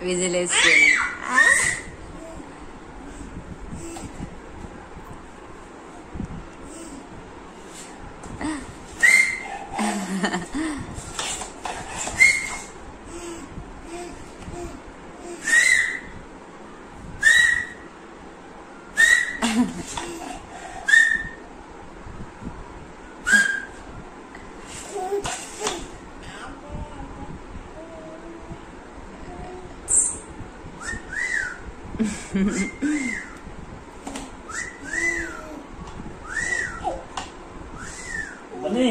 విజిలేస్తుంది. బన్నీ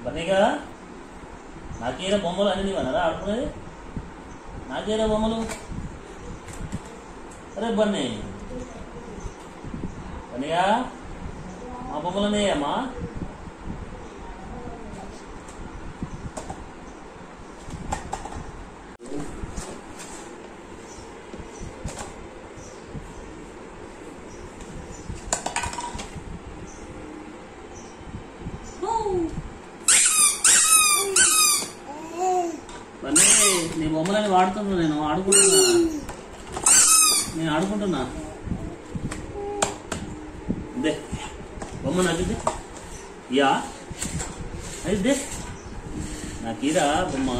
బన్నీగా నాకేరా బొమ్మలు అని నీవన్నారా ఆడుకునేది? నాకేరా బొమ్మలు? అరే బన్నీ బన్నీగా మా బొమ్మలనే అమ్మా. బన్నీ నీ బొమ్మలని వాడుతున్నా, నేను ఆడుకుంటున్నా. దే బొమ్మ నాకిద్దే. యా అయితే నాకీరా బొమ్మ.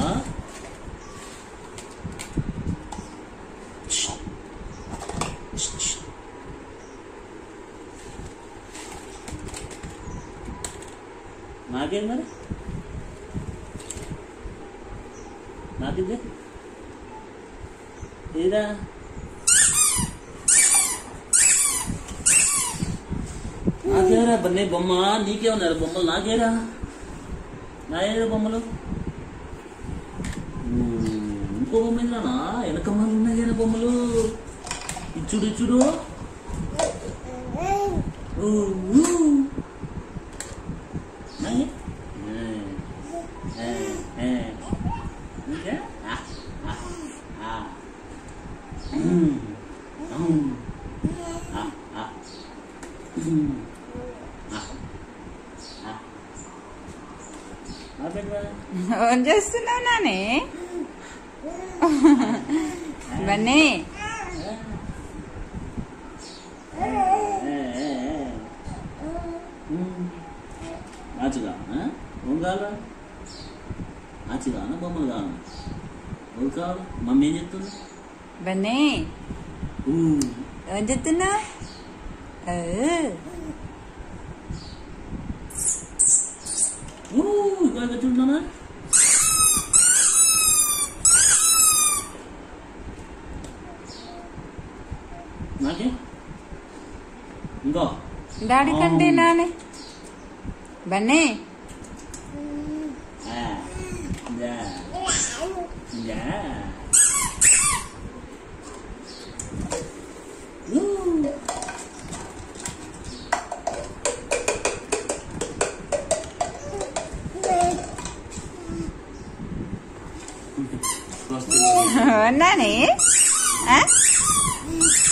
నాకేం మరి? నాకిద్దే ఏదా? నాకేరా బన్నీ బొమ్మ? నీకే ఉన్నారు బొమ్మలు? నాకేరా? నా ఏరా బొమ్మలు? ఇంకో బొమ్మ ఏంటన్నా? వెనకమ్మలు ఉన్నాయేరా బొమ్మలు? ఇచ్చుడు ఇచ్చుడు. ఏం చేస్తున్నావు నాని? బన్నీ నాచుగా ఏం కావాలా? నాచి కావాలా బొమ్మలు కావాలా? ఎవరు కావాలి? మమ్మీ ఏం చెప్తుంది? బన్నీ ఏం చెప్తున్నావు? ఇక్కడ చూడనా? నాకే ఇంకో డాడీ కంటే నానే బన్నీ నాని